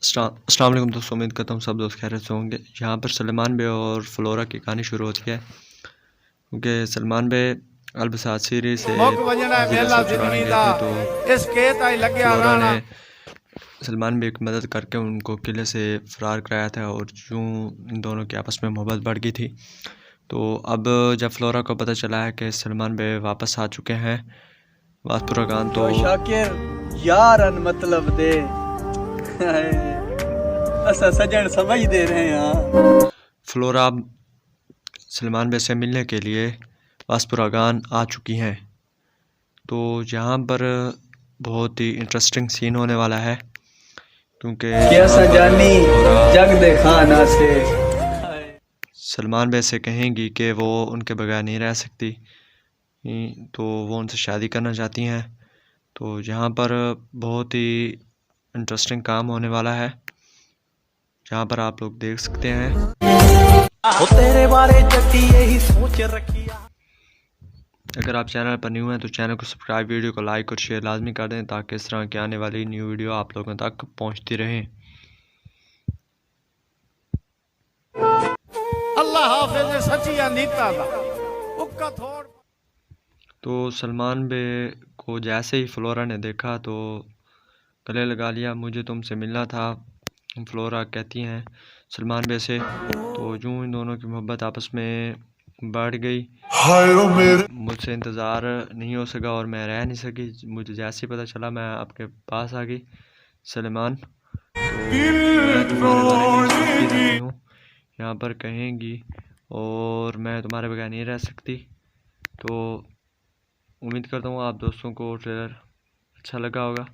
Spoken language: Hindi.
अस्सलाम वालेकुम दोस्तों, उम्मीद करता हूँ सब दोस्त खैरियत से होंगे। यहाँ पर सलमान बे और फ्लोरा की कहानी शुरू होती है क्योंकि सलमान बे अलबसात सीरीज से किले से छुड़ाने गए थे तो फ्लोरा ने सलमान बे की मदद करके उनको किले से फ़रार कराया था और यूँ इन दोनों की आपस में मोहब्बत बढ़ गई थी। तो अब जब फ्लोरा को पता चला है कि सलमान बे वापस आ चुके हैं वासपुरा गान, तो शाकिर यार मतलब दे ऐसा सजन समझ दे रहे हैं। फ्लोरा सलमान बे से मिलने के लिए वासपुरा गान आ चुकी हैं। तो यहाँ पर बहुत ही इंटरेस्टिंग सीन होने वाला है क्योंकि जग देखा ना से सलमान बे से कहेंगी कि वो उनके बगैर नहीं रह सकती, तो वो उनसे शादी करना चाहती हैं। तो यहाँ पर बहुत ही इंटरेस्टिंग काम होने वाला है, जहाँ पर आप लोग देख सकते हैं। तेरे बारे यही सोच रखी। अगर आप चैनल पर न्यू हैं तो चैनल को सब्सक्राइब, वीडियो को लाइक और शेयर लाजमी कर दें ताकि इस तरह की आने वाली न्यू वीडियो आप लोगों तक पहुंचती रहें। अल्लाह हाफिज सच्ची अनीता तो सलमान बे को जैसे ही फ्लोरा ने देखा तो गले लगा लिया, मुझे तुमसे मिलना था। फ्लोरा कहती हैं सलमान बे से, तो यूँ इन दोनों की मोहब्बत आपस में बढ़ गई। मुझसे इंतज़ार नहीं हो सका और मैं रह नहीं सकी, मुझे जैसे ही पता चला मैं आपके पास आ गई सलमान। तो मैं तुम्हारे बारे में सोचती रहती हूँ, यहाँ पर कहेंगी, और मैं तुम्हारे बगैर नहीं रह सकती। तो उम्मीद करता हूँ आप दोस्तों को ट्रेलर अच्छा लगा होगा।